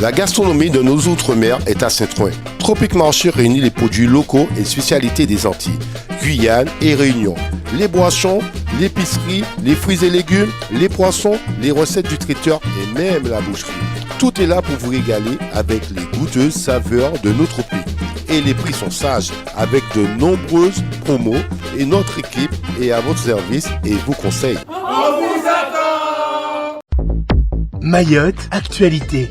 La gastronomie de nos outre-mer est à Saint-Ouen. Tropic Marché réunit les produits locaux et spécialités des Antilles, Guyane et Réunion. Les boissons, l'épicerie, les fruits et légumes, les poissons, les recettes du traiteur et même la boucherie. Tout est là pour vous régaler avec les goûteuses saveurs de nos tropiques. Et les prix sont sages avec de nombreuses promos et notre équipe est à votre service et vous conseille. On vous attend! Mayotte, actualité.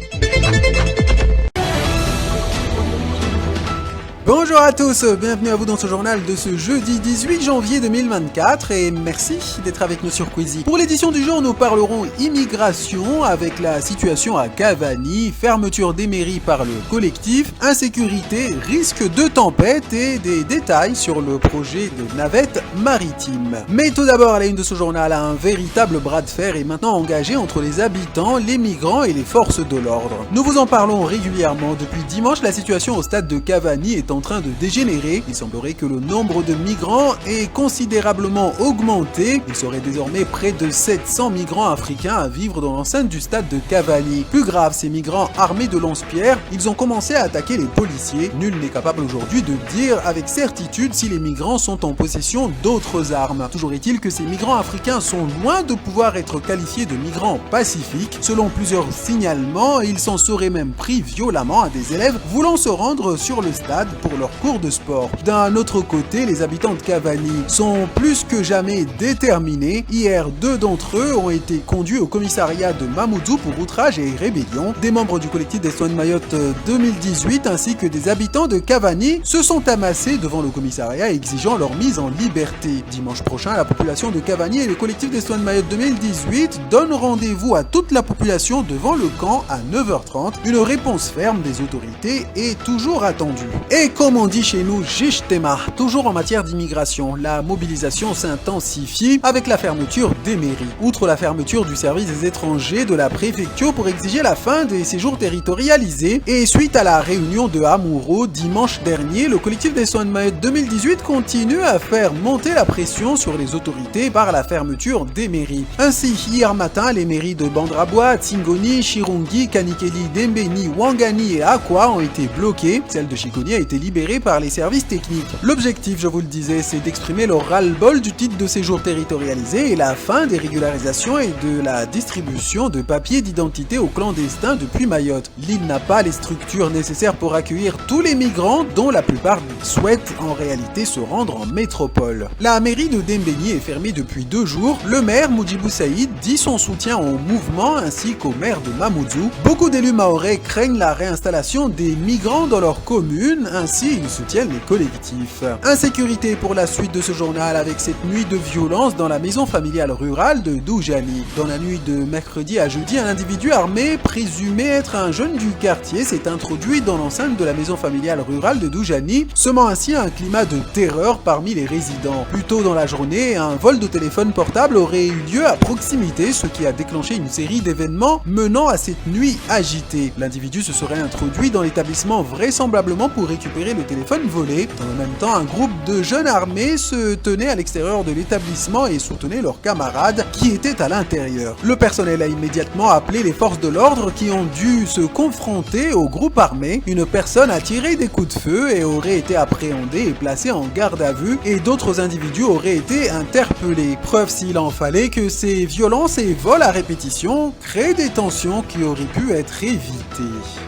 Bonjour à tous, bienvenue à vous dans ce journal de ce jeudi 18 janvier 2024 et merci d'être avec nous sur Quizy. Pour l'édition du jour, nous parlerons immigration avec la situation à Cavani, fermeture des mairies par le collectif, insécurité, risque de tempête et des détails sur le projet de navette maritime. Mais tout d'abord, à la une de ce journal, un véritable bras de fer est maintenant engagé entre les habitants, les migrants et les forces de l'ordre. Nous vous en parlons régulièrement. Depuis dimanche, la situation au stade de Cavani est en train de dégénérer. Il semblerait que le nombre de migrants ait considérablement augmenté. Il serait désormais près de 700 migrants africains à vivre dans l'enceinte du stade de Cavani. Plus grave, ces migrants armés de lance-pierres, ils ont commencé à attaquer les policiers. Nul n'est capable aujourd'hui de dire avec certitude si les migrants sont en possession d'autres armes. Toujours est-il que ces migrants africains sont loin de pouvoir être qualifiés de migrants pacifiques. Selon plusieurs signalements, ils s'en seraient même pris violemment à des élèves voulant se rendre sur le stade pour leur cours de sport. D'un autre côté, les habitants de Cavani sont plus que jamais déterminés. Hier, 2 d'entre eux ont été conduits au commissariat de Mamoudzou pour outrage et rébellion. Des membres du collectif des Soins de Mayotte 2018 ainsi que des habitants de Cavani se sont amassés devant le commissariat exigeant leur mise en liberté. Dimanche prochain, la population de Cavani et le collectif des Soins de Mayotte 2018 donnent rendez-vous à toute la population devant le camp à 9h30. Une réponse ferme des autorités est toujours attendue. Et comme on dit chez nous, Jishtema, toujours en matière d'immigration, la mobilisation s'intensifie avec la fermeture des mairies. Outre la fermeture du service des étrangers de la préfecture pour exiger la fin des séjours territorialisés, et suite à la réunion de Amouro dimanche dernier, le collectif des Soins de Mayotte 2018 continue à faire monter la pression sur les autorités par la fermeture des mairies. Ainsi, hier matin, les mairies de Bandrabois, Tsingoni, Chirungi, Kanikeli, Dembeni, Wangani et Akwa ont été bloquées. Celle de Chikoni a été libérée par les services techniques. L'objectif, je vous le disais, c'est d'exprimer leur ras-le-bol du titre de séjour territorialisé et la fin des régularisations et de la distribution de papiers d'identité aux clandestins depuis Mayotte. L'île n'a pas les structures nécessaires pour accueillir tous les migrants dont la plupart souhaitent en réalité se rendre en métropole. La mairie de Dembeni est fermée depuis 2 jours. Le maire Moudjibou Saïd dit son soutien au mouvement ainsi qu'au maire de Mamoudzou. Beaucoup d'élus mahorais craignent la réinstallation des migrants dans leur commune, ainsi ils soutiennent les collectifs. Insécurité pour la suite de ce journal avec cette nuit de violence dans la maison familiale rurale de Doujani. Dans la nuit de mercredi à jeudi, un individu armé présumé être un jeune du quartier s'est introduit dans l'enceinte de la maison familiale rurale de Doujani, semant ainsi un climat de terreur parmi les résidents. Plus tôt dans la journée, un vol de téléphone portable aurait eu lieu à proximité, ce qui a déclenché une série d'événements menant à cette nuit agitée. L'individu se serait introduit dans l'établissement vraisemblablement pour récupérer le téléphone volé. Dans le même temps, un groupe de jeunes armés se tenait à l'extérieur de l'établissement et soutenait leurs camarades qui étaient à l'intérieur. Le personnel a immédiatement appelé les forces de l'ordre qui ont dû se confronter au groupe armé. Une personne a tiré des coups de feu et aurait été appréhendée et placée en garde à vue et d'autres individus auraient été interpellés. Preuve s'il en fallait que ces violences et vols à répétition créent des tensions qui auraient pu être évitées.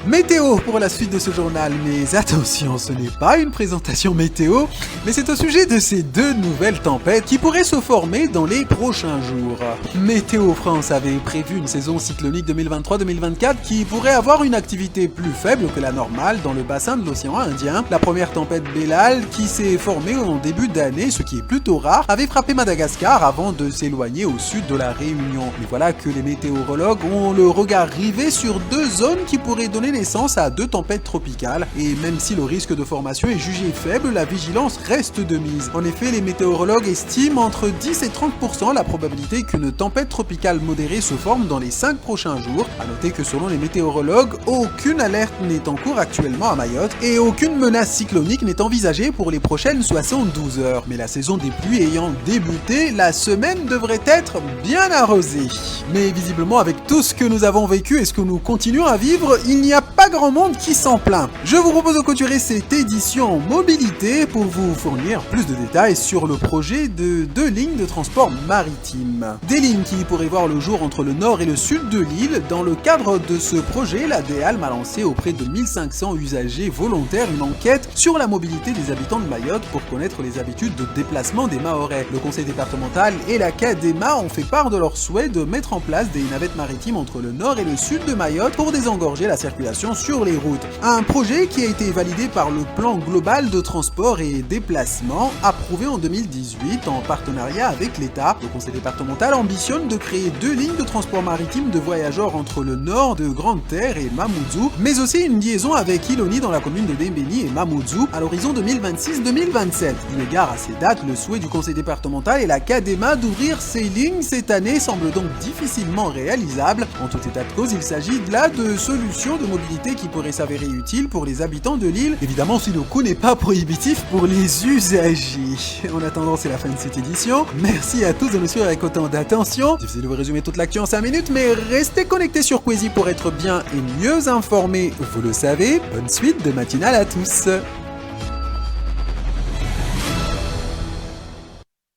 Météo pour la suite de ce journal, mais attention, ce n'est pas une présentation météo, mais c'est au sujet de ces 2 nouvelles tempêtes qui pourraient se former dans les prochains jours. Météo France avait prévu une saison cyclonique 2023-2024 qui pourrait avoir une activité plus faible que la normale dans le bassin de l'océan Indien. La première tempête Bellal, qui s'est formée en début d'année, ce qui est plutôt rare, avait frappé Madagascar avant de s'éloigner au sud de la Réunion. Mais voilà que les météorologues ont le regard rivé sur 2 zones qui pourraient donner naissance à 2 tempêtes tropicales. Et même si le risque de formation est jugé faible, la vigilance reste reste de mise. En effet, les météorologues estiment entre 10 et 30% la probabilité qu'une tempête tropicale modérée se forme dans les 5 prochains jours. A noter que selon les météorologues, aucune alerte n'est en cours actuellement à Mayotte et aucune menace cyclonique n'est envisagée pour les prochaines 72 heures. Mais la saison des pluies ayant débuté, la semaine devrait être bien arrosée. Mais visiblement, avec tout ce que nous avons vécu et ce que nous continuons à vivre, il n'y a pas grand monde qui s'en plaint. Je vous propose de clôturer cette édition en mobilité pour vous fournir plus de détails sur le projet de 2 lignes de transport maritime. Des lignes qui pourraient voir le jour entre le nord et le sud de l'île. Dans le cadre de ce projet, la DEALM a lancé auprès de 1500 usagers volontaires une enquête sur la mobilité des habitants de Mayotte pour connaître les habitudes de déplacement des Mahorais. Le conseil départemental et la CADEMA ont fait part de leur souhait de mettre en place des navettes maritimes entre le nord et le sud de Mayotte pour désengorger la circulation sur les routes. Un projet qui a été validé par le plan global de transport et déplacement approuvé en 2018 en partenariat avec l'État. Le conseil départemental ambitionne de créer 2 lignes de transport maritime de voyageurs entre le nord de Grande-Terre et Mamoudzou, mais aussi une liaison avec Iloni dans la commune de Dembéni et Mamoudzou à l'horizon 2026-2027. Eu égard à ces dates, le souhait du conseil départemental et la CADEMA d'ouvrir ces lignes cette année semble donc difficilement réalisable. En tout état de cause, il s'agit là de solutions de mobilité qui pourraient s'avérer utiles pour les habitants de l'île, évidemment si le coût n'est pas prohibitif pour les usagers. En attendant, c'est la fin de cette édition. Merci à tous de nous suivre avec autant d'attention. Difficile de vous résumer toute l'actu en 5 minutes, mais restez connectés sur Quizy pour être bien et mieux informés, vous le savez. Bonne suite de matinale à tous.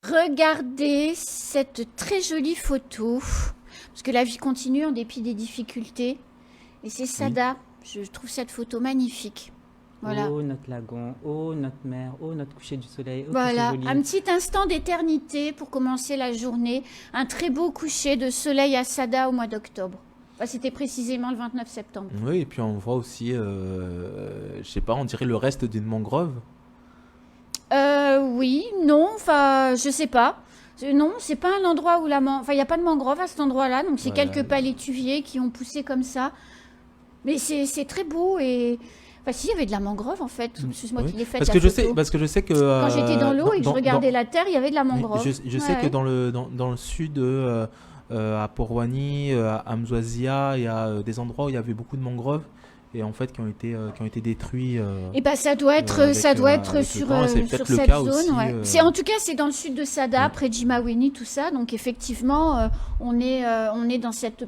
Regardez cette très jolie photo, parce que la vie continue en dépit des difficultés. Et c'est Sada, je trouve cette photo magnifique. Voilà. Oh notre lagon, oh notre mer, oh notre coucher du soleil. Oh, voilà, un petit instant d'éternité pour commencer la journée. Un très beau coucher de soleil à Sada au mois d'octobre. Enfin, c'était précisément le 29 septembre. Oui, et puis on voit aussi, je sais pas, on dirait le reste d'une mangrove. Oui, non, enfin, je sais pas. Non, c'est pas un endroit où il n'y a pas de mangrove à cet endroit-là, donc c'est quelques palétuviers qui ont poussé comme ça. Mais c'est très beau et... Enfin, si, il y avait de la mangrove en fait. C'est moi qui l'ai faite. Parce que je sais que... Quand j'étais dans l'eau et que je regardais la terre, il y avait de la mangrove. Je sais que dans le sud, à Porwani, à Mzouazia, il y a des endroits où il y avait beaucoup de mangroves. Et en fait qui ont été détruits. Et bah ça doit être sur cette zone. Aussi, c'est en tout cas c'est dans le sud de Sada, près de Jimaweni, tout ça. Donc effectivement on est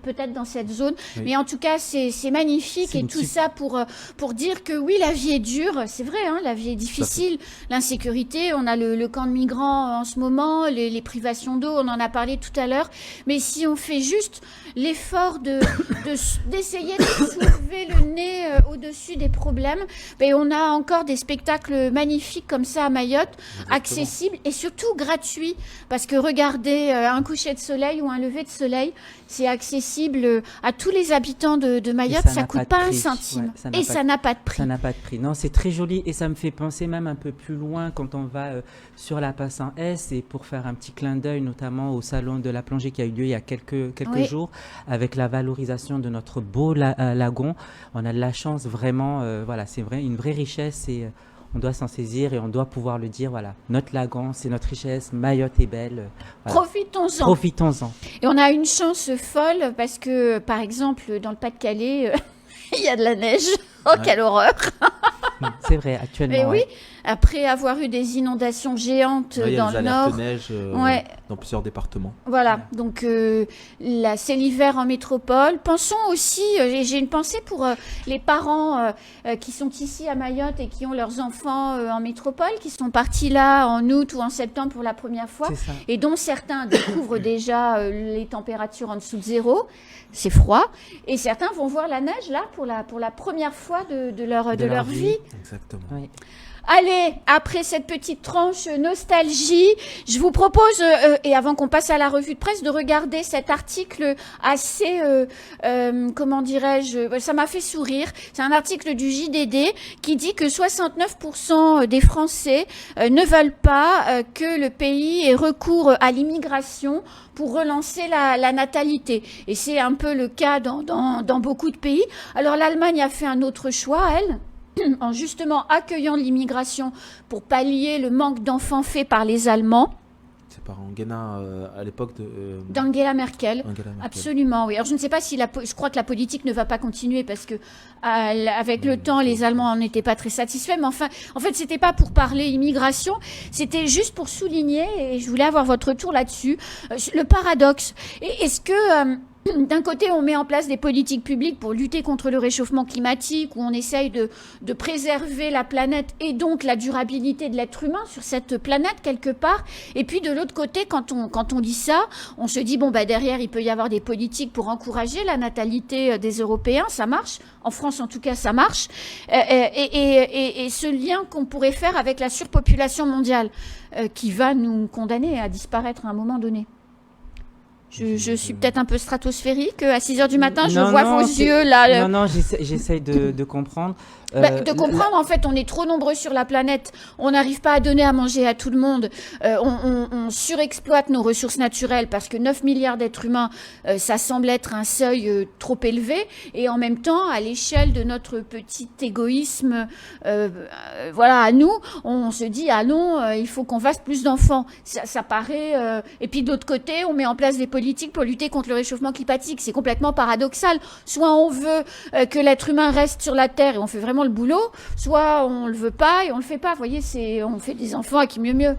peut-être dans cette zone. Oui. Mais en tout cas c'est magnifique et tout ça pour dire que oui la vie est dure. C'est vrai hein, la vie est difficile. L'insécurité, on a le camp de migrants en ce moment, les privations d'eau, on en a parlé tout à l'heure. Mais si on fait juste l'effort d'essayer de soulever le nez au-dessus des problèmes, ben on a encore des spectacles magnifiques comme ça à Mayotte, accessibles et surtout gratuits, parce que regardez un coucher de soleil ou un lever de soleil, c'est accessible à tous les habitants de Mayotte, ça coûte pas un centime et ça n'a pas de prix. Ça n'a pas de prix. Non, c'est très joli et ça me fait penser même un peu plus loin quand on va sur la passe en S et pour faire un petit clin d'œil notamment au salon de la plongée qui a eu lieu il y a quelques jours avec la valorisation de notre beau lagon. On a de la chance vraiment, voilà, c'est vrai, une vraie richesse et on doit s'en saisir et on doit pouvoir le dire, voilà, notre lagon, c'est notre richesse, Mayotte est belle. Voilà. Profitons-en. Profitons-en. Et on a une chance folle parce que, par exemple, dans le Pas-de-Calais, il y a de la neige. Oh, quelle horreur. C'est vrai, actuellement. Mais oui, après avoir eu des inondations géantes dans le nord. Il y a des alertes neige dans plusieurs départements. Voilà, donc là, c'est l'hiver en métropole. Pensons aussi, j'ai une pensée pour les parents qui sont ici à Mayotte et qui ont leurs enfants en métropole, qui sont partis là en août ou en septembre pour la première fois, et dont certains découvrent déjà les températures en dessous de 0. C'est froid, et certains vont voir la neige là pour la première fois de leur vie. Exactement. Oui. Allez, après cette petite tranche nostalgie, je vous propose, et avant qu'on passe à la revue de presse, de regarder cet article assez, comment dirais-je, ça m'a fait sourire. C'est un article du JDD qui dit que 69% des Français ne veulent pas que le pays ait recours à l'immigration pour relancer la natalité. Et c'est un peu le cas dans beaucoup de pays. Alors l'Allemagne a fait un autre choix, elle. en justement accueillant l'immigration pour pallier le manque d'enfants faits par les Allemands. C'est par Angela à l'époque d'Angela Merkel. Absolument, oui. Alors je ne sais pas si je crois que la politique ne va pas continuer parce que avec le temps, les Allemands n'en étaient pas très satisfaits. Mais enfin, en fait, c'était pas pour parler immigration, c'était juste pour souligner, et je voulais avoir votre retour là-dessus, le paradoxe. Est-ce que d'un côté, on met en place des politiques publiques pour lutter contre le réchauffement climatique, où on essaye de préserver la planète et donc la durabilité de l'être humain sur cette planète quelque part. Et puis de l'autre côté, quand on dit ça, on se dit derrière, il peut y avoir des politiques pour encourager la natalité des Européens, ça marche. En France, en tout cas, ça marche. Et ce lien qu'on pourrait faire avec la surpopulation mondiale, qui va nous condamner à disparaître à un moment donné. Je suis peut-être un peu stratosphérique. À 6h du matin, je vois vos yeux là. Non, j'essaye de comprendre. De comprendre, en fait, on est trop nombreux sur la planète. On n'arrive pas à donner à manger à tout le monde. On surexploite nos ressources naturelles parce que 9 milliards d'êtres humains, ça semble être un seuil trop élevé. Et en même temps, à l'échelle de notre petit égoïsme, à nous, on se dit, ah non, il faut qu'on fasse plus d'enfants. Ça paraît... Et puis de l'autre côté, on met en place des politiques pour lutter contre le réchauffement climatique. C'est complètement paradoxal. Soit on veut que l'être humain reste sur la Terre et on fait vraiment le boulot, soit on le veut pas et on le fait pas. Vous voyez, on fait des enfants à qui mieux.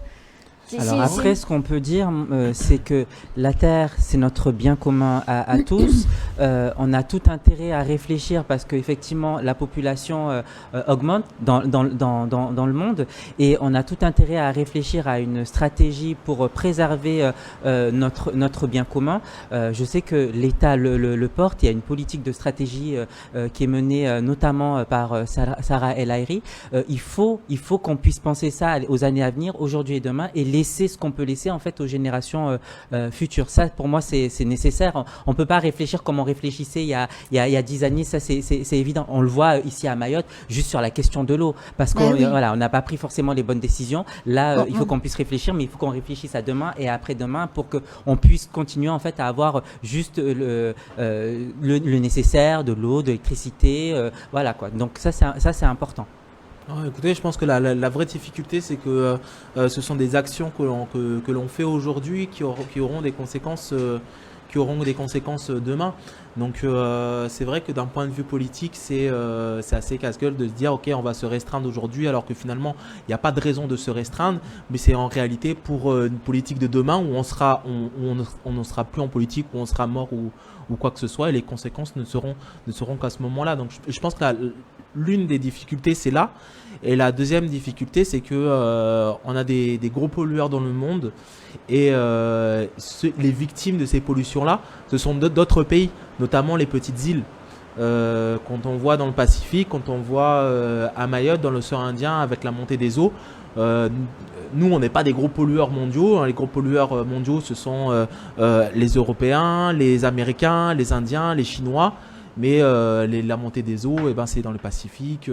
Alors après, ce qu'on peut dire, c'est que la Terre, c'est notre bien commun à tous. On a tout intérêt à réfléchir parce qu'effectivement, la population augmente dans le monde et on a tout intérêt à réfléchir à une stratégie pour préserver notre bien commun. Je sais que l'État le porte. Il y a une politique de stratégie qui est menée notamment par Sarah El Haïry. Il faut qu'on puisse penser ça aux années à venir, aujourd'hui et demain, et laisser ce qu'on peut laisser en fait aux générations futures. Ça, pour moi, c'est nécessaire. On peut pas réfléchir comme on réfléchissait il y a 10 années. Ça, c'est évident. On le voit ici à Mayotte, juste sur la question de l'eau, parce qu'on on n'a pas pris forcément les bonnes décisions. Là, il faut qu'on puisse réfléchir, mais il faut qu'on réfléchisse à demain et après-demain pour que on puisse continuer en fait à avoir juste le nécessaire, de l'eau, de l'électricité, voilà quoi. Donc ça, c'est important. Écoutez, je pense que la vraie difficulté, c'est que ce sont des actions que l'on fait aujourd'hui qui auront des conséquences demain. Donc c'est vrai que d'un point de vue politique, c'est assez casse-gueule de se dire ok, on va se restreindre aujourd'hui alors que finalement il n'y a pas de raison de se restreindre, mais c'est en réalité pour une politique de demain où on ne sera plus en politique, où on sera mort ou quoi que ce soit, et les conséquences ne seront qu'à ce moment-là. Donc je pense que l'une des difficultés, c'est là. Et la deuxième difficulté, c'est que on a des gros pollueurs dans le monde et les victimes de ces pollutions-là, ce sont d'autres pays, notamment les petites îles. Quand on voit dans le Pacifique, quand on voit à Mayotte, dans l'océan Indien, avec la montée des eaux, nous, on n'est pas des gros pollueurs mondiaux. Les gros pollueurs mondiaux, ce sont les Européens, les Américains, les Indiens, les Chinois. Mais la montée des eaux, c'est dans le Pacifique.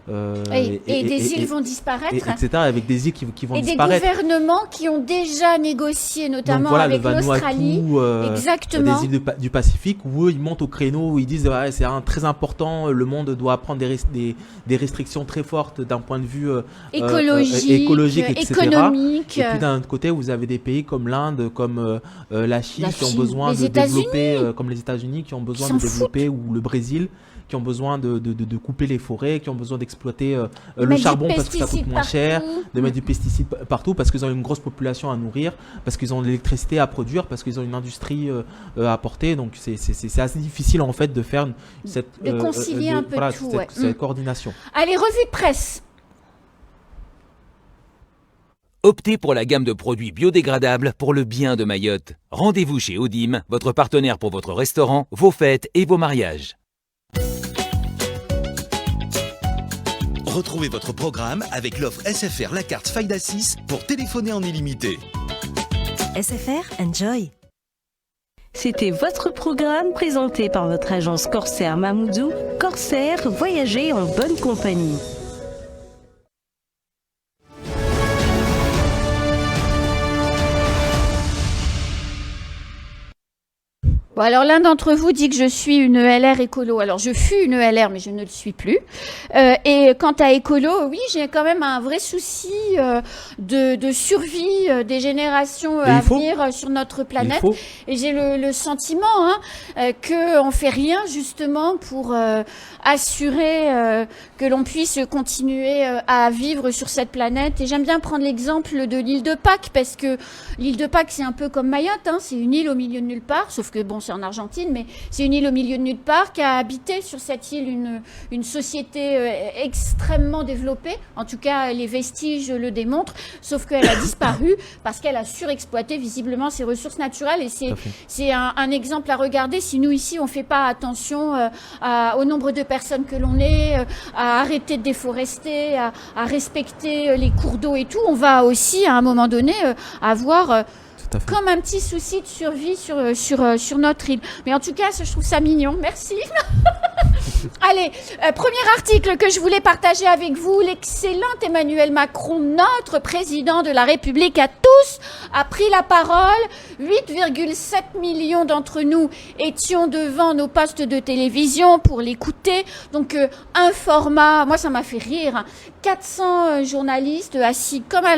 Des îles vont disparaître. Etc. Avec des îles qui vont disparaître. Et des gouvernements qui ont déjà négocié, notamment avec l'Australie. Exactement. Des îles du Pacifique où eux, ils montent au créneau, où ils disent c'est très important, le monde doit prendre des restrictions très fortes d'un point de vue écologique, etc. économique. Et puis d'un autre côté, vous avez des pays comme l'Inde, comme la Chine, qui ont besoin de développer, comme les États-Unis, qui ont besoin de développer, ou le Brésil, qui ont besoin de couper les forêts, qui ont besoin d'exploiter le charbon parce que ça coûte moins cher, de mettre du pesticide partout parce qu'ils ont une grosse population à nourrir, parce qu'ils ont de l'électricité à produire, parce qu'ils ont une industrie à porter. Donc c'est assez difficile en fait de faire de concilier un peu tout, cette coordination. Allez, revue de presse. Optez pour la gamme de produits biodégradables pour le bien de Mayotte. Rendez-vous chez Odim, votre partenaire pour votre restaurant, vos fêtes et vos mariages. Retrouvez votre programme avec l'offre SFR La Carte Fayda 6 pour téléphoner en illimité. SFR, enjoy. C'était votre programme présenté par votre agence Corsair Mamoudzou. Corsair, voyagez en bonne compagnie. Bon, alors l'un d'entre vous dit que je suis une LR écolo. Alors je fus une LR, mais je ne le suis plus. Et quant à écolo, oui, j'ai quand même un vrai souci de survie des générations à venir sur notre planète. Et j'ai le sentiment qu'on fait rien justement pour assurer que l'on puisse continuer à vivre sur cette planète. Et j'aime bien prendre l'exemple de l'île de Pâques, parce que l'île de Pâques, c'est un peu comme Mayotte, hein, c'est une île au milieu de nulle part, sauf que bon, c'est en Argentine, mais c'est une île au milieu de nulle part qui a habité sur cette île une société extrêmement développée. En tout cas, les vestiges le démontrent, sauf qu'elle a disparu parce qu'elle a surexploité visiblement ses ressources naturelles. Et c'est un exemple à regarder. Si nous, ici, on ne fait pas attention au nombre de personnes que l'on est, à arrêter de déforester, à respecter les cours d'eau et tout, on va aussi, à un moment donné, avoir comme un petit souci de survie sur notre île. Mais en tout cas, je trouve ça mignon. Merci. Allez, premier article que je voulais partager avec vous. L'excellent Emmanuel Macron, notre président de la République à tous, a pris la parole. 8,7 millions d'entre nous étions devant nos postes de télévision pour l'écouter. Donc, un format, moi ça m'a fait rire, 400 journalistes assis comme à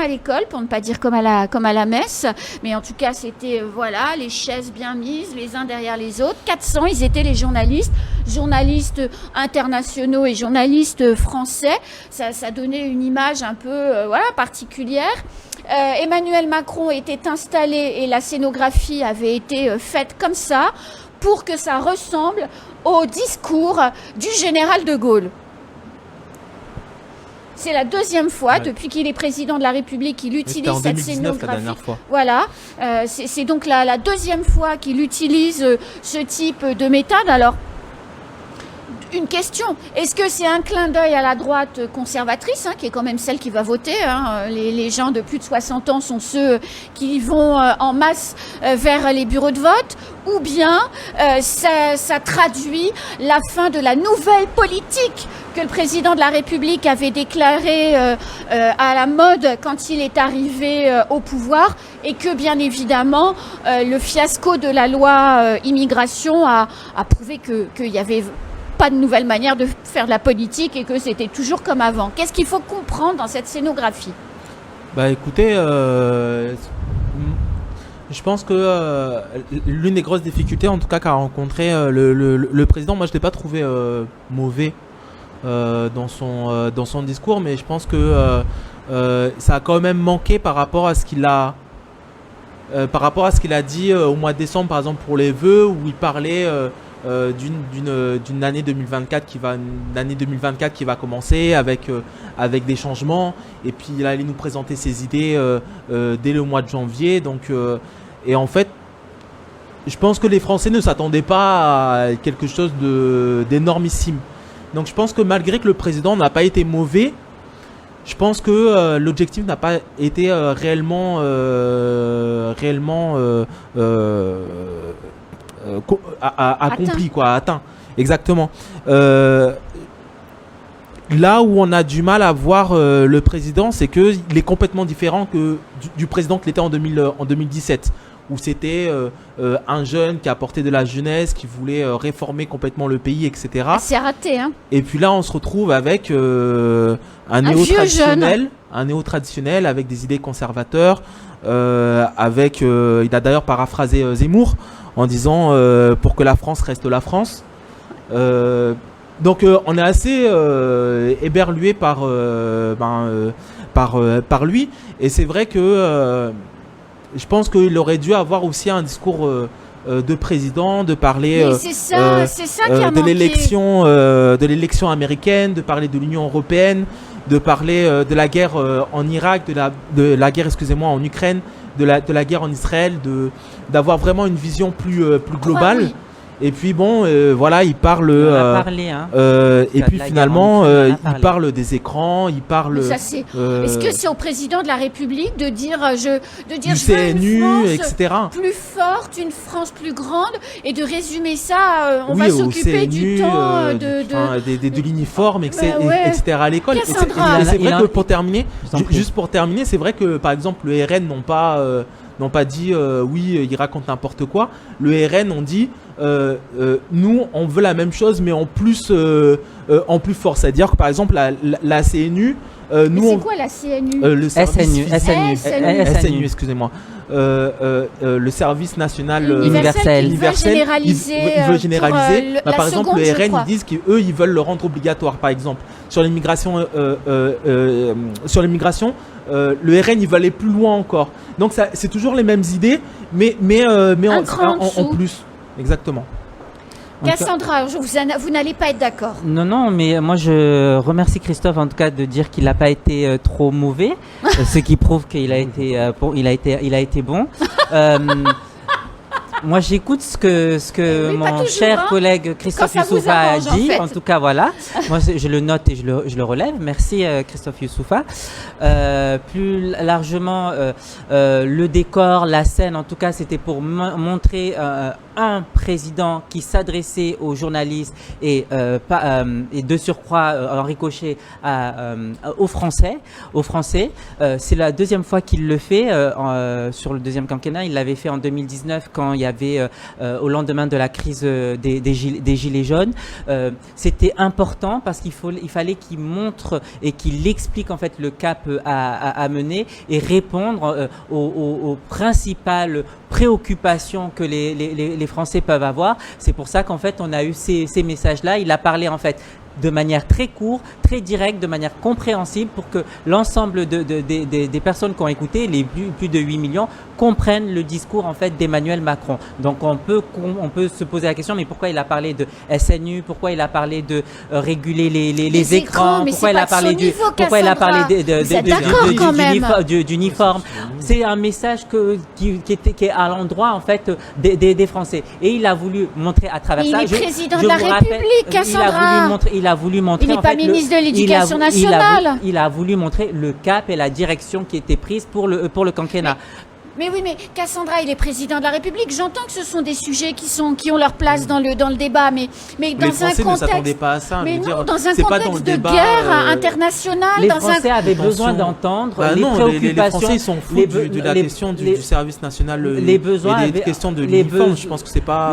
l'école, pour ne pas dire comme à la messe. Mais en tout cas, c'était, voilà, les chaises bien mises, les uns derrière les autres. 400, ils étaient les journalistes internationaux et journalistes français. Ça donnait une image un peu particulière. Emmanuel Macron était installé et la scénographie avait été faite comme ça pour que ça ressemble au discours du général de Gaulle. C'est la deuxième fois depuis qu'il est président de la République qu'il utilise cette scénographie. La dernière fois. Voilà, c'est donc la deuxième fois qu'il utilise ce type de méthode. Alors, une question, est-ce que c'est un clin d'œil à la droite conservatrice, qui est quand même celle qui va voter, les gens de plus de 60 ans sont ceux qui vont en masse vers les bureaux de vote, ou bien ça traduit la fin de la nouvelle politique que le président de la République avait déclarée à la mode quand il est arrivé au pouvoir, et que bien évidemment le fiasco de la loi immigration a prouvé qu'il y avait pas de nouvelle manière de faire de la politique et que c'était toujours comme avant. Qu'est-ce qu'il faut comprendre dans cette scénographie ? Bah écoutez, je pense que l'une des grosses difficultés, en tout cas qu'a rencontré le président, moi je ne l'ai pas trouvé mauvais dans son discours, mais je pense que ça a quand même manqué par rapport à ce qu'il a dit au mois de décembre, par exemple pour les vœux, où il parlait d'une année 2024 qui va commencer avec des changements, et puis il allait nous présenter ses idées dès le mois de janvier. Donc et en fait, je pense que les Français ne s'attendaient pas à quelque chose d'énormissime. Donc je pense que malgré que le président n'a pas été mauvais, je pense que l'objectif n'a pas été réellement accompli, atteint. Exactement. Là où on a du mal à voir le président, c'est qu'il est complètement différent du président qu'il était en 2017, où c'était un jeune qui apportait de la jeunesse, qui voulait réformer complètement le pays, etc. C'est raté, hein. Et puis là, on se retrouve avec un néo-traditionnel avec des idées conservateurs, il a d'ailleurs paraphrasé Zemmour en disant pour que la France reste la France. Donc on est assez éberlué par lui, et c'est vrai que je pense qu'il aurait dû avoir aussi un discours de président, de parler de l'élection américaine, de parler de l'Union européenne, de parler de la guerre en Irak, de la guerre en Ukraine, de la guerre en Israël, d'avoir vraiment une vision plus globale. Oui. Et puis bon, voilà, il parle. Et puis finalement, il parle des écrans, il parle. Est-ce que c'est au président de la République de dire, du CNU, une France etc. plus forte, une France plus grande, et de résumer ça, on va s'occuper du temps de l'uniforme, etc. à l'école. Et c'est vrai que pour terminer, c'est vrai que par exemple le RN n'ont pas dit oui, il raconte n'importe quoi. Le RN ont dit nous, on veut la même chose, mais en plus fort. C'est-à-dire que par exemple, la CNU. C'est quoi la CNU? Le service SNU, excusez-moi. Le service national universel. Il veut généraliser. Par exemple, le RN, ils disent qu'eux, ils veulent le rendre obligatoire. Par exemple, sur l'immigration, le RN, il va aller plus loin encore. Donc, c'est toujours les mêmes idées, mais en plus. Exactement. Cassandra, vous n'allez pas être d'accord. Non, mais moi je remercie Christophe en tout cas de dire qu'il n'a pas été trop mauvais, ce qui prouve qu'il a été bon. Moi, j'écoute ce que mon cher collègue Christophe Youssoufa a dit. En tout cas, voilà. Moi, je le note et je le relève. Merci, Christophe Youssoufa. Plus largement, le décor, la scène, en tout cas, c'était pour montrer un président qui s'adressait aux journalistes et de surcroît, en ricochet, aux Français. C'est la deuxième fois qu'il le fait sur le deuxième quinquennat. Il l'avait fait en 2019 quand il y avait au lendemain de la crise des gilets jaunes. C'était important parce qu'il fallait qu'il montre et qu'il explique en fait le cap à mener et répondre aux principales préoccupations que les Français peuvent avoir. C'est pour ça qu'en fait on a eu ces messages-là. Il a parlé en fait de manière très courte, très directe, de manière compréhensible pour que l'ensemble des personnes qui ont écouté, les plus de 8 millions, comprennent le discours en fait d'Emmanuel Macron. Donc on peut se poser la question, mais pourquoi il a parlé de SNU, pourquoi il a parlé de réguler les écrans, pourquoi il a parlé d'uniforme. C'est un message qui est à l'endroit en fait des Français. Et il a voulu montrer à travers ça. Il est président de la République, Cassandra. Il a voulu montrer. Il n'est pas ministre de l'Éducation nationale. Il a voulu montrer le cap et la direction qui était prise pour le quinquennat. Mais oui, mais Cassandra, il est président de la République. J'entends que ce sont des sujets qui ont leur place dans le débat, mais dans un contexte. Ne s'attendaient pas à ça. Mais non, dans un contexte de guerre internationale. Les Français avaient besoin d'entendre les préoccupations. Les Français sont fous de la question du service national les besoins et des questions de l'uniforme. Je pense que c'est pas.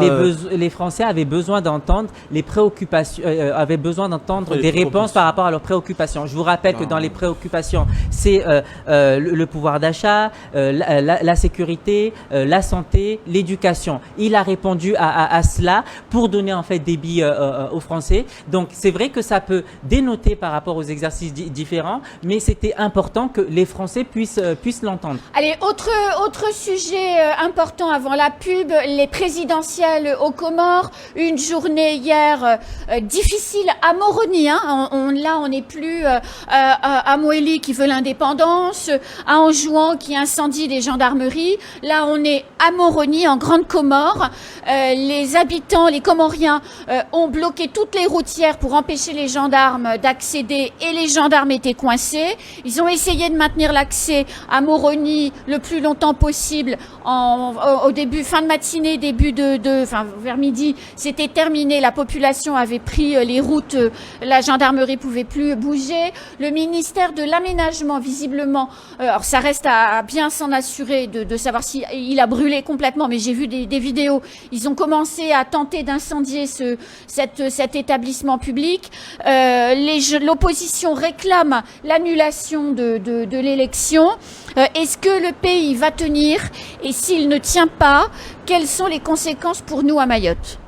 Les Français avaient besoin d'entendre les préoccupations, avaient besoin d'entendre des réponses par rapport à leurs préoccupations. Je vous rappelle que dans les préoccupations, c'est le pouvoir d'achat, la sécurité, la santé, l'éducation. Il a répondu à cela pour donner en fait des billes aux Français. Donc c'est vrai que ça peut dénoter par rapport aux exercices différents, mais c'était important que les Français puissent l'entendre. Allez, autre sujet important avant la pub, les présidentielles aux Comores. Une journée hier difficile à Moroni. Là, on n'est plus à Mouéli qui veut l'indépendance, à Anjouan qui incendie des gendarmeries. Là, on est à Moroni, en Grande Comore. Les habitants, les Comoriens, ont bloqué toutes les routières pour empêcher les gendarmes d'accéder et les gendarmes étaient coincés. Ils ont essayé de maintenir l'accès à Moroni le plus longtemps possible. Au début, fin de matinée, vers midi, c'était terminé. La population avait pris les routes. La gendarmerie pouvait plus bouger. Le ministère de l'Aménagement, visiblement, alors ça reste à bien s'en assurer de savoir s'il a brûlé complètement, mais j'ai vu des vidéos. Ils ont commencé à tenter d'incendier cet établissement public. L'opposition réclame l'annulation de l'élection. Est-ce que le pays va tenir? Et s'il ne tient pas, quelles sont les conséquences pour nous à Mayotte?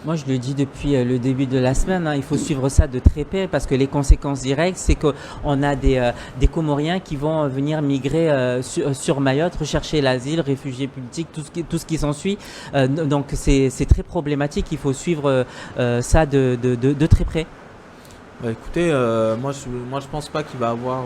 Moi, je le dis depuis le début de la semaine, il faut suivre ça de très près parce que les conséquences directes, c'est qu'on a des Comoriens qui vont venir migrer sur Mayotte, rechercher l'asile, réfugiés politiques, tout ce qui s'ensuit. Donc, c'est très problématique. Il faut suivre ça de très près. Écoutez, moi, je pense pas qu'il va avoir...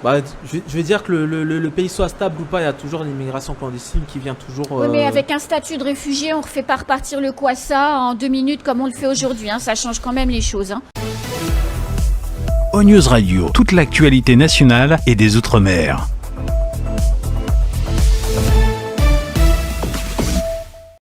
je vais dire que le pays soit stable ou pas, il y a toujours l'immigration clandestine qui vient toujours... Oui, mais avec un statut de réfugié, on ne refait pas repartir le Kwassa en 2 minutes comme on le fait aujourd'hui. Ça change quand même les choses. ONews Radio, toute l'actualité nationale et des Outre-mer.